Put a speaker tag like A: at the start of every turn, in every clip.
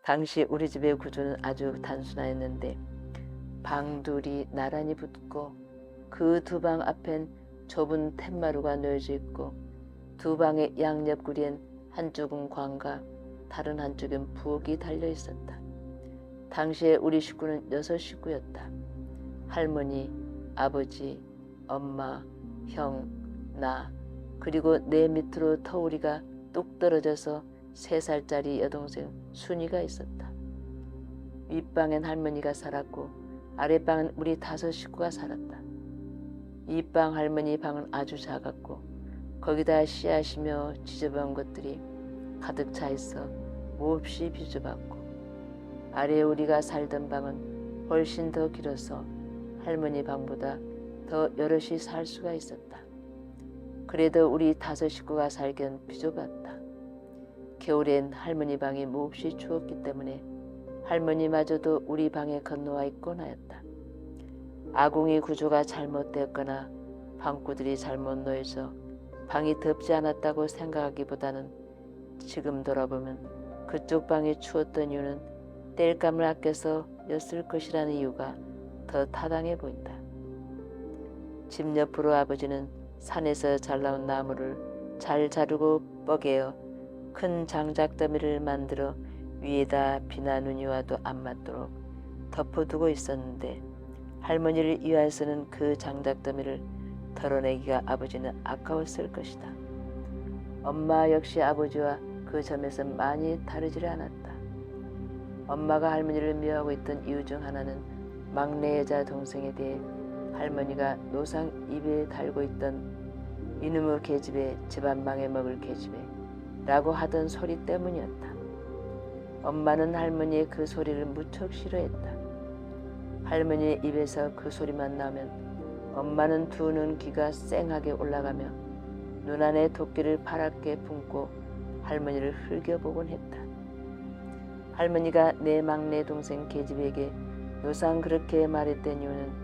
A: 당시 우리 집의 구조는 아주 단순하였는데 방둘이 나란히 붙고 그 두 방 앞엔 좁은 툇마루가 놓여져 있고 두 방의 양옆구리엔 한쪽은 관과 다른 한쪽엔 부엌이 달려 있었다. 당시에 우리 식구는 6식구였다. 할머니, 아버지, 엄마, 형, 나, 그리고 내 밑으로 터울이가 뚝 떨어져서 3살짜리 여동생 순이가 있었다. 윗방엔 할머니가 살았고 아랫방은 우리 5 식구가 살았다. 윗방 할머니 방은 아주 작았고 거기다 씨앗이며 지저분한 것들이 가득 차 있어 몹시 비좁았고 아래 우리가 살던 방은 훨씬 더 길어서 할머니 방보다 더 여럿이 살 수가 있었다. 그래도 우리 5 식구가 살기엔 비좁았다. 겨울엔 할머니 방이 몹시 추웠기 때문에 할머니마저도 우리 방에 건너와 있곤 하였다. 아궁이 구조가 잘못되었거나 방구들이 잘못 놓여져 방이 덥지 않았다고 생각하기보다는 지금 돌아보면 그쪽 방이 추웠던 이유는 땔감을 아껴서 였을 것이라는 이유가 더 타당해 보인다. 집 옆으로 아버지는 산에서 잘 나온 나무를 잘 자르고 뻐개어 큰 장작더미를 만들어 위에다 비나 눈이 와도 안 맞도록 덮어두고 있었는데 할머니를 위하여서는 그 장작더미를 덜어내기가 아버지는 아까웠을 것이다. 엄마 역시 아버지와 그 점에서 많이 다르지를 않았다. 엄마가 할머니를 미워하고 있던 이유 중 하나는 막내 여자 동생에 대해 할머니가 노상 입에 달고 있던 이놈의 계집애 집안 망해먹을 계집애 라고 하던 소리 때문이었다. 엄마는 할머니의 그 소리를 무척 싫어했다. 할머니의 입에서 그 소리만 나오면 엄마는 두 눈 귀가 쌩하게 올라가며 눈 안에 도끼를 파랗게 품고 할머니를 흘겨보곤 했다. 할머니가 내 막내 동생 계집에게 노상 그렇게 말했던 이유는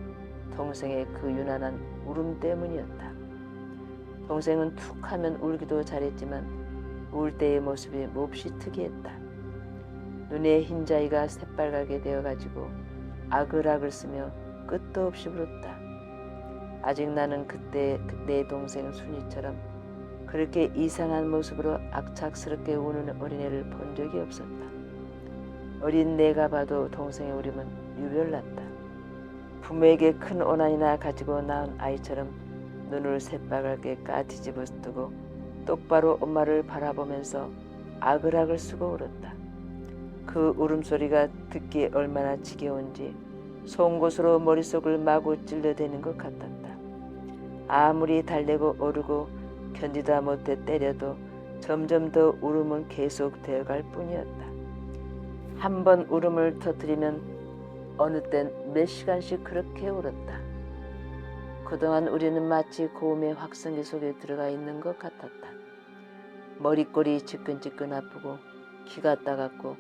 A: 동생의 그 유난한 울음 때문이었다. 동생은 툭 하면 울기도 잘했지만 울 때의 모습이 몹시 특이했다. 눈에 흰자위가 새빨갛게 되어가지고 아글아글 쓰며 끝도 없이 울었다. 아직 나는 그때 내 동생 순이처럼 그렇게 이상한 모습으로 악착스럽게 우는 어린애를 본 적이 없었다. 어린 내가 봐도 동생의 울음은 유별났다. 부모에게 큰 원한이나 가지고 낳은 아이처럼 눈을 새빨갛게 까뒤집어 뜨고 똑바로 엄마를 바라보면서 아글아글 쓰고 울었다. 그 울음소리가 듣기에 얼마나 지겨운지 송곳으로 머릿속을 마구 찔러대는 것 같았다. 아무리 달래고 오르고 견디다 못해 때려도 점점 더 울음은 계속 되어갈 뿐이었다. 한 번 울음을 터뜨리면 어느 땐 몇 시간씩 그렇게 울었다. 그동안 우리는 마치 고음의 확성기 속에 들어가 있는 것 같았다. 머리꼬리 지끈지끈 아프고 기가 따갑고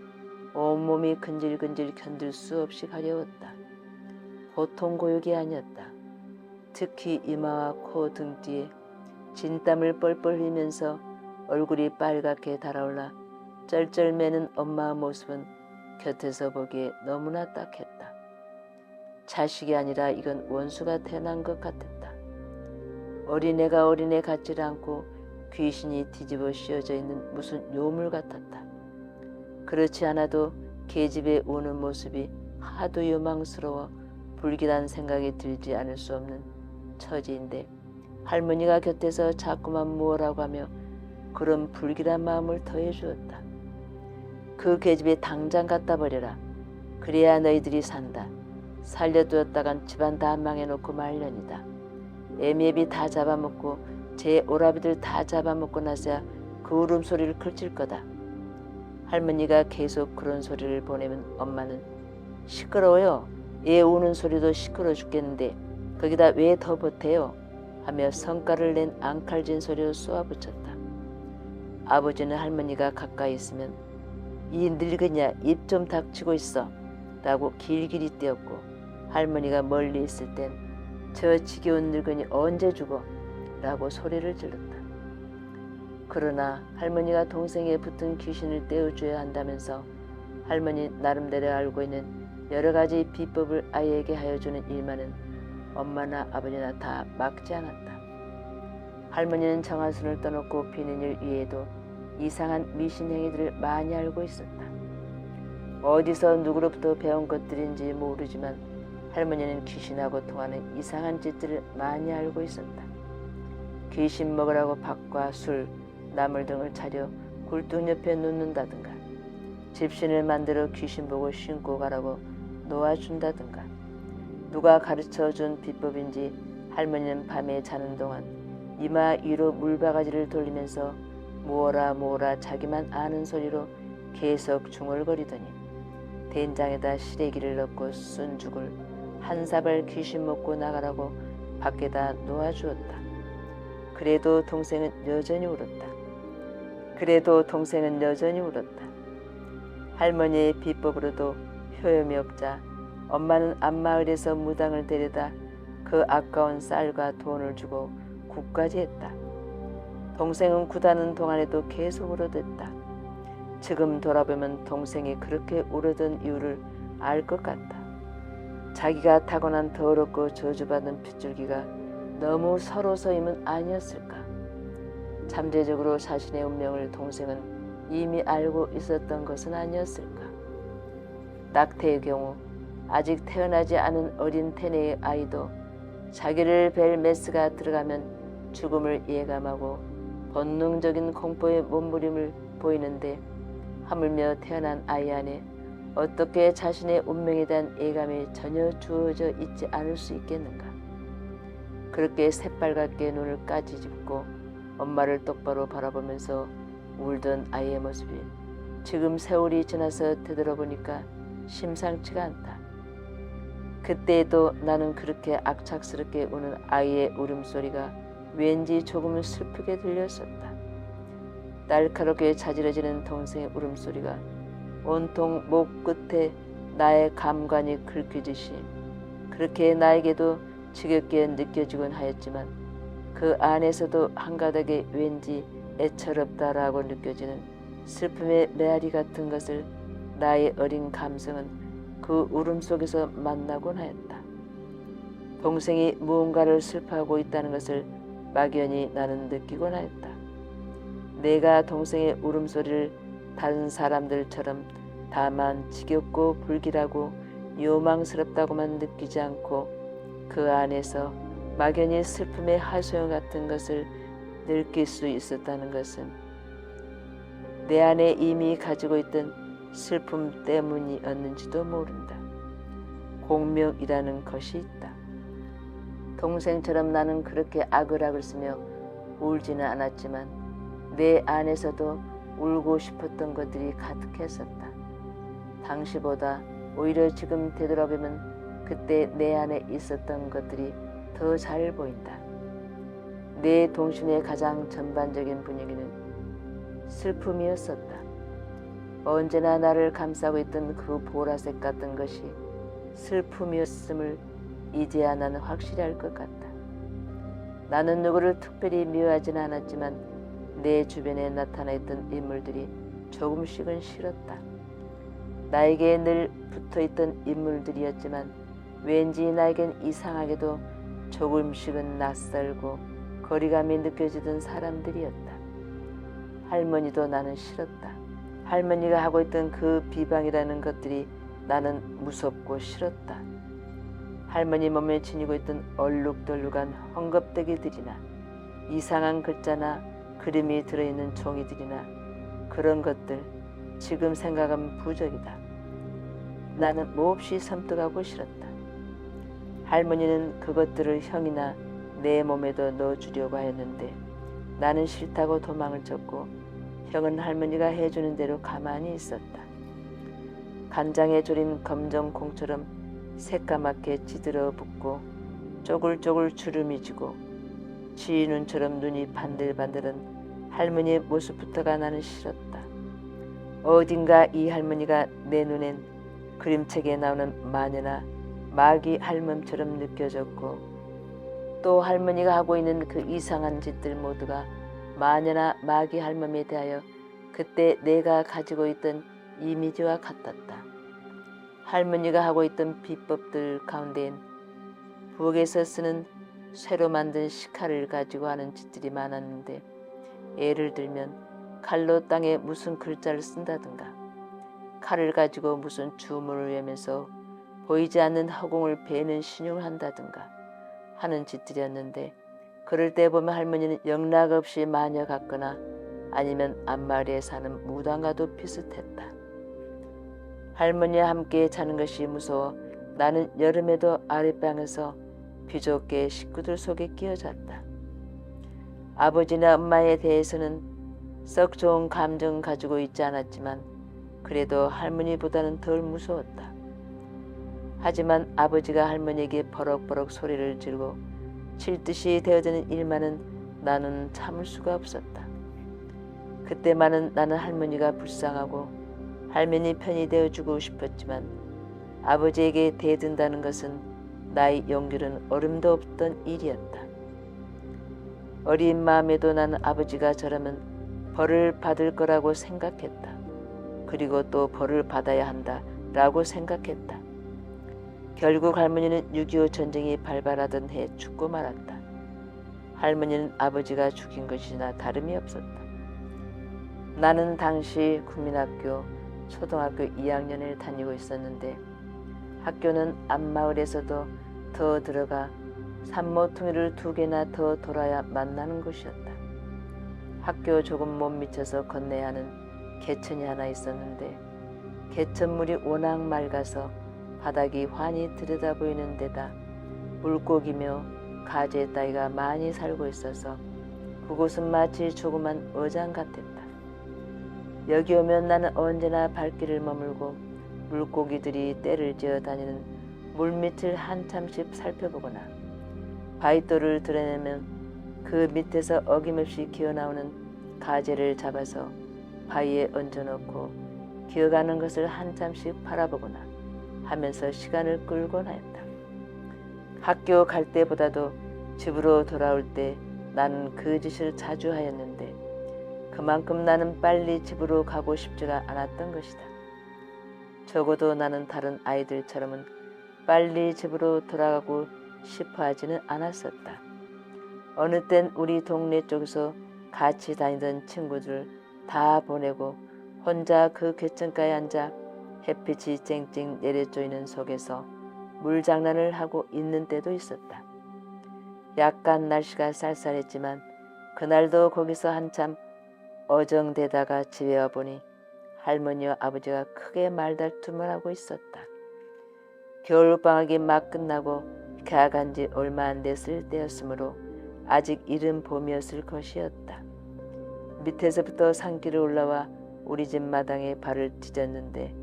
A: 온몸이 근질근질 견딜 수 없이 가려웠다. 보통 고역이 아니었다. 특히 이마와 코 등 뒤에 진땀을 뻘뻘 흘리면서 얼굴이 빨갛게 달아올라 쩔쩔매는 엄마의 모습은 곁에서 보기에 너무나 딱했다. 자식이 아니라 이건 원수가 태어난 것 같았다. 어린애가 어린애 같지 않고 귀신이 뒤집어 씌워져 있는 무슨 요물 같았다. 그렇지 않아도 계집애 우는 모습이 하도 요망스러워 불길한 생각이 들지 않을 수 없는 처지인데 할머니가 곁에서 자꾸만 무엇라고 하며 그런 불길한 마음을 더해주었다. 그 계집애 당장 갖다 버려라. 그래야 너희들이 산다. 살려두었다간 집안 다 망해놓고 말년이다. 애미애비 다 잡아먹고 제 오라비들 다 잡아먹고 나서야 그 울음소리를 그칠 거다. 할머니가 계속 그런 소리를 보내면 엄마는 시끄러워요. 얘 우는 소리도 시끄러워 죽겠는데 거기다 왜 더 보태요? 하며 성깔을 낸 앙칼진 소리로 쏘아붙였다. 아버지는 할머니가 가까이 있으면 이 늙은이야 입 좀 닥치고 있어 라고 길길이 띄었고 할머니가 멀리 있을 땐 저 지겨운 늙은이 언제 죽어? 라고 소리를 질렀다. 그러나 할머니가 동생에 붙은 귀신을 떼어줘야 한다면서 할머니 나름대로 알고 있는 여러 가지 비법을 아이에게 하여주는 일만은 엄마나 아버지나 다 막지 않았다. 할머니는 정한순을 떠놓고 비는 일 위에도 이상한 미신 행위들을 많이 알고 있었다. 어디서 누구로부터 배운 것들인지 모르지만 할머니는 귀신하고 통하는 이상한 짓들을 많이 알고 있었다. 귀신 먹으라고 밥과 술, 나물 등을 차려 굴뚝 옆에 놓는다든가, 집신을 만들어 귀신 보고 신고 가라고 놓아준다든가, 누가 가르쳐준 비법인지 할머니는 밤에 자는 동안 이마 위로 물바가지를 돌리면서 모어라 자기만 아는 소리로 계속 중얼거리더니 된장에다 시래기를 넣고 쓴 죽을 한 사발 귀신 먹고 나가라고 밖에다 놓아주었다. 그래도 동생은 여전히 울었다. 할머니의 비법으로도 효험이 없자 엄마는 앞마을에서 무당을 데려다 그 아까운 쌀과 돈을 주고 국까지 했다. 동생은 구다는 동안에도 계속 울어댔다. 지금 돌아보면 동생이 그렇게 울어던 이유를 알 것 같다. 자기가 타고난 더럽고 저주받은 핏줄기가 너무 서러서임은 아니었을까. 잠재적으로 자신의 운명을 동생은 이미 알고 있었던 것은 아니었을까. 낙태의 경우 아직 태어나지 않은 어린 태네의 아이도 자기를 뵐 메스가 들어가면 죽음을 예감하고 본능적인 공포의 몸부림을 보이는데 하물며 태어난 아이 안에 어떻게 자신의 운명에 대한 예감이 전혀 주어져 있지 않을 수 있겠는가. 그렇게 새빨갛게 눈을 까지집고 엄마를 똑바로 바라보면서 울던 아이의 모습이 지금 세월이 지나서 되돌아보니까 심상치가 않다. 그때에도 나는 그렇게 악착스럽게 우는 아이의 울음소리가 왠지 조금은 슬프게 들렸었다. 날카롭게 자지러지는 동생의 울음소리가 온통 목 끝에 나의 감관이 긁히듯이 그렇게 나에게도 지겹게 느껴지곤 하였지만 그 안에서도 한가닥에 왠지 애처롭다라고 느껴지는 슬픔의 메아리 같은 것을 나의 어린 감성은 그 울음 속에서 만나곤 하였다. 동생이 무언가를 슬퍼하고 있다는 것을 막연히 나는 느끼곤 하였다. 내가 동생의 울음소리를 다른 사람들처럼 다만 지겹고 불길하고 요망스럽다고만 느끼지 않고 그 안에서 막연히 슬픔의 하소연 같은 것을 느낄 수 있었다는 것은 내 안에 이미 가지고 있던 슬픔 때문이었는지도 모른다. 공명이라는 것이 있다. 동생처럼 나는 그렇게 아글아글 쓰며 울지는 않았지만 내 안에서도 울고 싶었던 것들이 가득했었다. 당시보다 오히려 지금 되돌아보면 그때 내 안에 있었던 것들이 더 잘 보인다. 내 동심의 가장 전반적인 분위기는 슬픔이었었다. 언제나 나를 감싸고 있던 그 보라색 같은 것이 슬픔이었음을 이제야 나는 확실히 알 것 같다. 나는 누구를 특별히 미워하지는 않았지만 내 주변에 나타나 있던 인물들이 조금씩은 싫었다. 나에게 늘 붙어있던 인물들이었지만 왠지 나에겐 이상하게도 조금씩은 낯설고 거리감이 느껴지던 사람들이었다. 할머니도 나는 싫었다. 할머니가 하고 있던 그 비방이라는 것들이 나는 무섭고 싫었다. 할머니 몸에 지니고 있던 얼룩덜룩한 헝겊대기들이나 이상한 글자나 그림이 들어있는 종이들이나 그런 것들 지금 생각하면 부적이다. 나는 몹시 섬뜩하고 싫었다. 할머니는 그것들을 형이나 내 몸에도 넣어주려고 하였는데 나는 싫다고 도망을 쳤고 형은 할머니가 해주는 대로 가만히 있었다. 간장에 졸인 검정콩처럼 새까맣게 찌들어 붙고 쪼글쪼글 주름이 지고 쥐 눈처럼 눈이 반들반들한 할머니의 모습부터가 나는 싫었다. 어딘가 이 할머니가 내 눈엔 그림책에 나오는 마녀나 마귀 할멈처럼 느껴졌고 또 할머니가 하고 있는 그 이상한 짓들 모두가 마녀나 마귀 할멈에 대하여 그때 내가 가지고 있던 이미지와 같았다. 할머니가 하고 있던 비법들 가운데엔 부엌에서 쓰는 쇠로 만든 식칼을 가지고 하는 짓들이 많았는데, 예를 들면 칼로 땅에 무슨 글자를 쓴다든가, 칼을 가지고 무슨 주문을 외면서 보이지 않는 허공을 베는 신용을 한다든가 하는 짓들이었는데, 그럴 때 보면 할머니는 영락없이 마녀 같거나 아니면 앞마을에 사는 무당과도 비슷했다. 할머니와 함께 자는 것이 무서워 나는 여름에도 아랫방에서 비좁게 식구들 속에 끼어잤다. 아버지나 엄마에 대해서는 썩 좋은 감정 가지고 있지 않았지만 그래도 할머니보다는 덜 무서웠다. 하지만 아버지가 할머니에게 버럭버럭 소리를 지르고 칠듯이 되어지는 일만은 나는 참을 수가 없었다. 그때만은 나는 할머니가 불쌍하고 할머니 편이 되어주고 싶었지만 아버지에게 대든다는 것은 나의 용기는 얼음도 없던 일이었다. 어린 마음에도 나는 아버지가 저라면 벌을 받을 거라고 생각했다. 그리고 또 벌을 받아야 한다라고 생각했다. 결국 할머니는 6.25 전쟁이 발발하던 해에 죽고 말았다. 할머니는 아버지가 죽인 것이나 다름이 없었다. 나는 당시 국민학교 초등학교 2학년을 다니고 있었는데 학교는 앞마을에서도 더 들어가 산모퉁이를 2개나 더 돌아야 만나는 곳이었다. 학교 조금 못 미쳐서 건너야 하는 개천이 하나 있었는데 개천물이 워낙 맑아서 바닥이 환히 들여다 보이는 데다 물고기며 가재 따위가 많이 살고 있어서 그곳은 마치 조그만 어장 같았다. 여기 오면 나는 언제나 발길을 머물고 물고기들이 떼를 지어 다니는 물밑을 한참씩 살펴보거나 바위돌을 드러내면 그 밑에서 어김없이 기어나오는 가재를 잡아서 바위에 얹어놓고 기어가는 것을 한참씩 바라보거나 하면서 시간을 끌곤 하였다. 학교 갈 때보다도 집으로 돌아올 때 나는 그 짓을 자주 하였는데 그만큼 나는 빨리 집으로 가고 싶지가 않았던 것이다. 적어도 나는 다른 아이들처럼은 빨리 집으로 돌아가고 싶어 하지는 않았었다. 어느 땐 우리 동네 쪽에서 같이 다니던 친구들 다 보내고 혼자 그 갯천가에 앉아 햇빛이 쨍쨍 내려쪼이는 속에서 물장난을 하고 있는 때도 있었다. 약간 날씨가 쌀쌀했지만 그날도 거기서 한참 어정되다가 집에 와보니 할머니와 아버지가 크게 말다툼을 하고 있었다. 겨울방학이 막 끝나고 개학한 지 얼마 안 됐을 때였으므로 아직 이른 봄이었을 것이었다. 밑에서부터 산길을 올라와 우리 집 마당에 발을 디뎠는데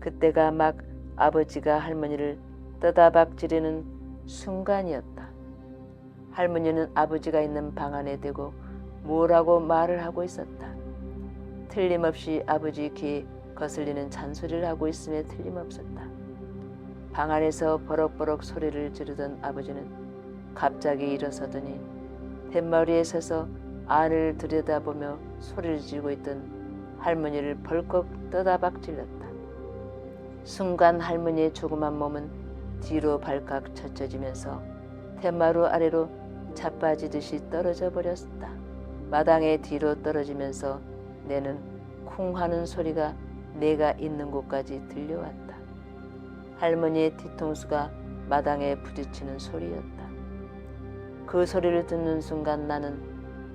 A: 그때가 막 아버지가 할머니를 떠다박지르는 순간이었다. 할머니는 아버지가 있는 방 안에 대고 뭐라고 말을 하고 있었다. 틀림없이 아버지 귀에 거슬리는 잔소리를 하고 있음에 틀림없었다. 방 안에서 버럭버럭 소리를 지르던 아버지는 갑자기 일어서더니 뱃머리에 서서 안을 들여다보며 소리를 지르고 있던 할머니를 벌컥 떠다박질렀다. 순간 할머니의 조그만 몸은 뒤로 발칵 젖혀지면서 툇마루 아래로 자빠지듯이 떨어져 버렸다. 마당에 뒤로 떨어지면서 내는 쿵 하는 소리가 내가 있는 곳까지 들려왔다. 할머니의 뒤통수가 마당에 부딪히는 소리였다. 그 소리를 듣는 순간 나는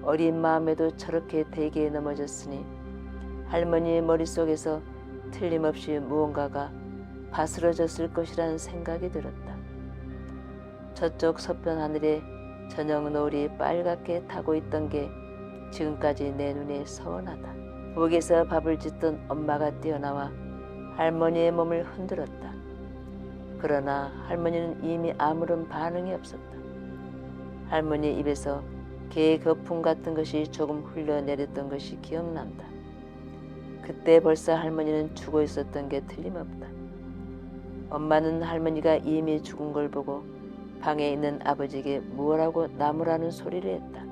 A: 어린 마음에도 저렇게 대기에 넘어졌으니 할머니의 머릿속에서 틀림없이 무언가가 바스러졌을 것이라는 생각이 들었다. 저쪽 서편 하늘에 저녁 노을이 빨갛게 타고 있던 게 지금까지 내 눈에 서원하다. 부엌에서 밥을 짓던 엄마가 뛰어나와 할머니의 몸을 흔들었다. 그러나 할머니는 이미 아무런 반응이 없었다. 할머니 입에서 개 거품 같은 것이 조금 흘러내렸던 것이 기억난다. 그때 벌써 할머니는 죽어 있었던 게 틀림없다. 엄마는 할머니가 이미 죽은 걸 보고 방에 있는 아버지에게 뭐라고 나무라는 소리를 했다.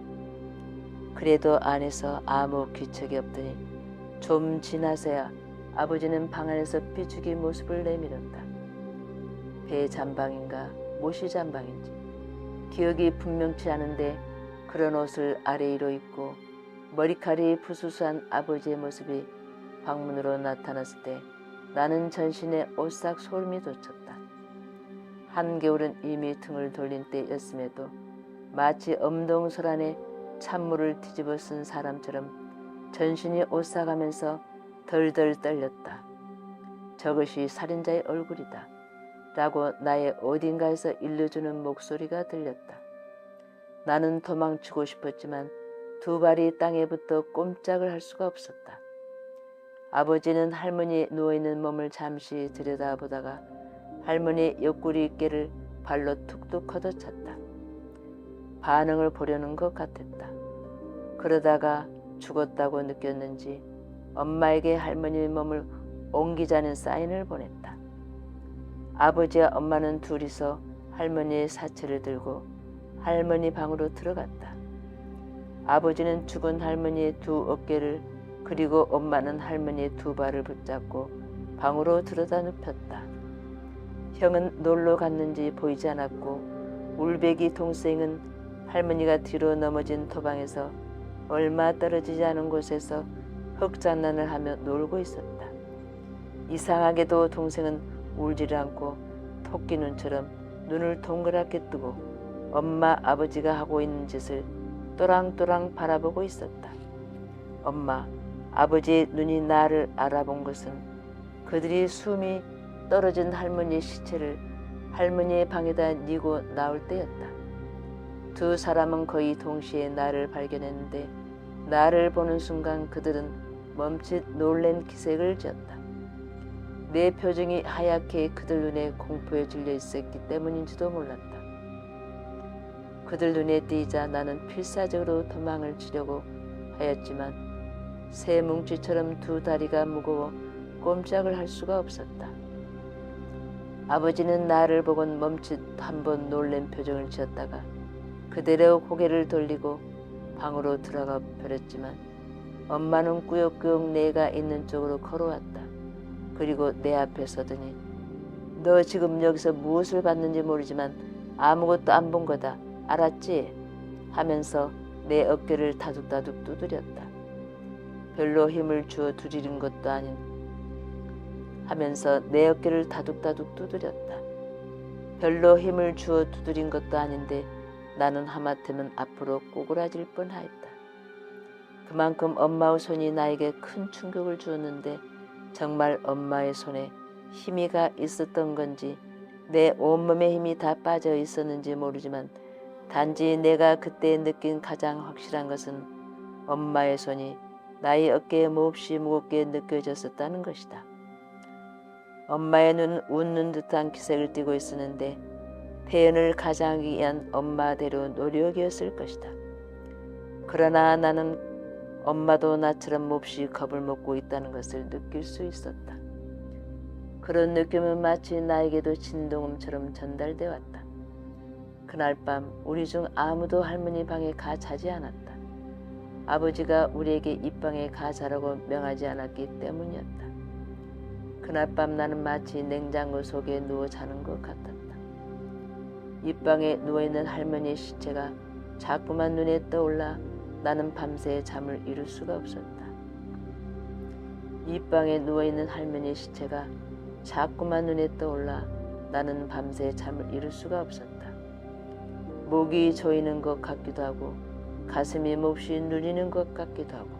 A: 그래도 안에서 아무 귀척이 없더니 좀 지나서야 아버지는 방 안에서 삐죽이 모습을 내밀었다. 배 잠방인가 모시 잠방인지 기억이 분명치 않은데 그런 옷을 아래 위로 입고 머리칼이 부수수한 아버지의 모습이 방문으로 나타났을 때 나는 전신에 오싹 소름이 돋쳤다. 한겨울은 이미 등을 돌린 때였음에도 마치 엄동설 안에 찬물을 뒤집어 쓴 사람처럼 전신이 오싹하면서 덜덜 떨렸다. 저것이 살인자의 얼굴이다 라고 나의 어딘가에서 일러주는 목소리가 들렸다. 나는 도망치고 싶었지만 두 발이 땅에 붙어 꼼짝을 할 수가 없었다. 아버지는 할머니의 누워있는 몸을 잠시 들여다보다가 할머니의 옆구리 께를 발로 툭툭 걷어찼다. 반응을 보려는 것 같았다. 그러다가 죽었다고 느꼈는지 엄마에게 할머니의 몸을 옮기자는 사인을 보냈다. 아버지와 엄마는 둘이서 할머니의 사체를 들고 할머니 방으로 들어갔다. 아버지는 죽은 할머니의 두 어깨를 그리고 엄마는 할머니의 두 발을 붙잡고 방으로 들여다 눕혔다. 형은 놀러 갔는지 보이지 않았고 울베기 동생은 할머니가 뒤로 넘어진 토방에서 얼마 떨어지지 않은 곳에서 흙장난을 하며 놀고 있었다. 이상하게도 동생은 울지를 않고 토끼 눈처럼 눈을 동그랗게 뜨고 엄마 아버지가 하고 있는 짓을 또랑또랑 바라보고 있었다. 엄마 아버지의 눈이 나를 알아본 것은 그들이 숨이 떨어진 할머니의 시체를 할머니의 방에다 뉘고 나올 때였다. 두 사람은 거의 동시에 나를 발견했는데 나를 보는 순간 그들은 멈칫 놀란 기색을 지었다. 내 표정이 하얗게 그들 눈에 공포에 질려 있었기 때문인지도 몰랐다. 그들 눈에 띄자 나는 필사적으로 도망을 치려고 하였지만 새 뭉치처럼 두 다리가 무거워 꼼짝을 할 수가 없었다. 아버지는 나를 보곤 멈칫 한번 놀란 표정을 지었다가 그대로 고개를 돌리고 방으로 들어가 버렸지만 엄마는 꾸역꾸역 내가 있는 쪽으로 걸어왔다. 그리고 내 앞에 서더니 너 지금 여기서 무엇을 봤는지 모르지만 아무것도 안 본 거다. 알았지? 하면서 내 어깨를 다둑다둑 두드렸다. 별로 힘을 주어 두드린 것도 아닌 하면서 내 어깨를 다둑다둑 두드렸다. 별로 힘을 주어 두드린 것도 아닌데 나는 하마터면 앞으로 꼬꾸라질 뻔하였다. 그만큼 엄마의 손이 나에게 큰 충격을 주었는데 정말 엄마의 손에 힘이 가 있었던 건지 내 온몸에 힘이 다 빠져 있었는지 모르지만 단지 내가 그때 느낀 가장 확실한 것은 엄마의 손이 나의 어깨에 몹시 무겁게 느껴졌었다는 것이다. 엄마의 눈은 웃는 듯한 기색을 띠고 있었는데 태연을 가장하기 위한 엄마대로 노력이었을 것이다. 그러나 나는 엄마도 나처럼 몹시 겁을 먹고 있다는 것을 느낄 수 있었다. 그런 느낌은 마치 나에게도 진동음처럼 전달되어 왔다. 그날 밤 우리 중 아무도 할머니 방에 가 자지 않았다. 아버지가 우리에게 이 방에 가 자라고 명하지 않았기 때문이었다. 그날 밤 나는 마치 냉장고 속에 누워 자는 것 같았다. 이 방에 누워있는 할머니의 시체가 자꾸만 눈에 떠올라 나는 밤새 잠을 이룰 수가 없었다. 이 방에 누워있는 할머니의 시체가 자꾸만 눈에 떠올라 나는 밤새 잠을 이룰 수가 없었다. 목이 조이는 것 같기도 하고 가슴이 몹시 눌리는 것 같기도 하고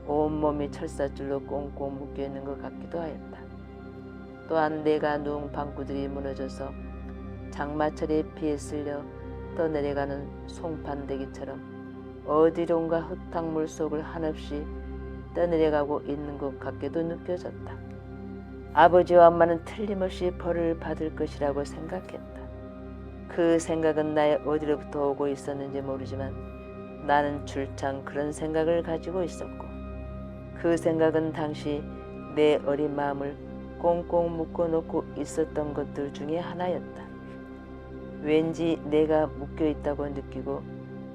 A: 온몸이 철사줄로 꽁꽁 묶여있는 것 같기도 하였다. 또한 내가 누운 방구들이 무너져서 장마철에 비에 쓸려 떠내려가는 송판대기처럼 어디론가 흙탕물 속을 한없이 떠내려가고 있는 것 같게도 느껴졌다. 아버지와 엄마는 틀림없이 벌을 받을 것이라고 생각했다. 그 생각은 나의 어디로부터 오고 있었는지 모르지만 나는 줄창 그런 생각을 가지고 있었고 그 생각은 당시 내 어린 마음을 꽁꽁 묶어놓고 있었던 것들 중에 하나였다. 왠지 내가 묶여있다고 느끼고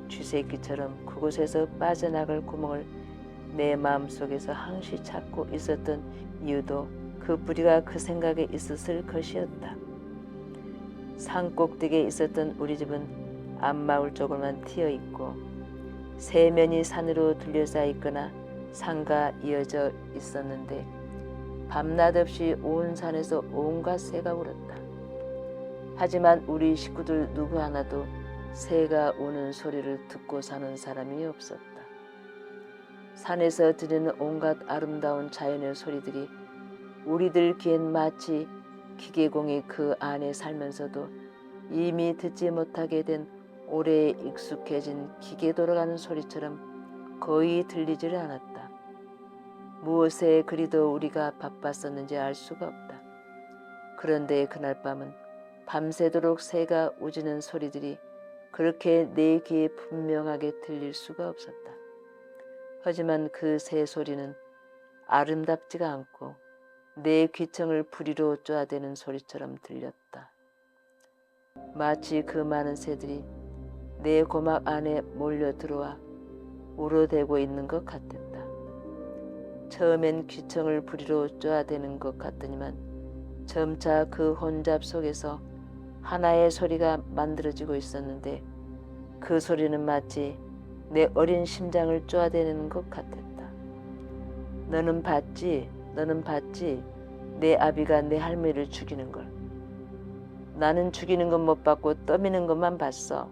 A: 쥐새끼처럼 그곳에서 빠져나갈 구멍을 내 마음속에서 항시 찾고 있었던 이유도 그 뿌리가 그 생각에 있었을 것이었다. 산 꼭대기에 있었던 우리 집은 앞마을 쪽으로만 트여 있고 세면이 산으로 둘러싸 있거나 산과 이어져 있었는데 밤낮 없이 온 산에서 온갖 새가 울었다. 하지만 우리 식구들 누구 하나도 새가 우는 소리를 듣고 사는 사람이 없었다. 산에서 들리는 온갖 아름다운 자연의 소리들이 우리들 귀엔 마치 기계공이 그 안에 살면서도 이미 듣지 못하게 된 오래 익숙해진 기계 돌아가는 소리처럼 거의 들리지를 않았다. 무엇에 그리도 우리가 바빴었는지 알 수가 없다. 그런데 그날 밤은 밤새도록 새가 우지는 소리들이 그렇게 내 귀에 분명하게 들릴 수가 없었다. 하지만 그 새 소리는 아름답지가 않고 내 귀청을 부리로 쪼아대는 소리처럼 들렸다. 마치 그 많은 새들이 내 고막 안에 몰려 들어와 울어대고 있는 것 같았다. 처음엔 귀청을 부리로 쪼아대는 것 같더니만 점차 그 혼잡 속에서 하나의 소리가 만들어지고 있었는데 그 소리는 마치 내 어린 심장을 쪼아대는 것 같았다. 너는 봤지? 너는 봤지? 내 아비가 내 할머니를 죽이는 걸. 나는 죽이는 건 못 봤고 떠미는 것만 봤어.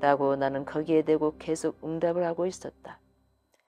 A: 라고 나는 거기에 대고 계속 응답을 하고 있었다.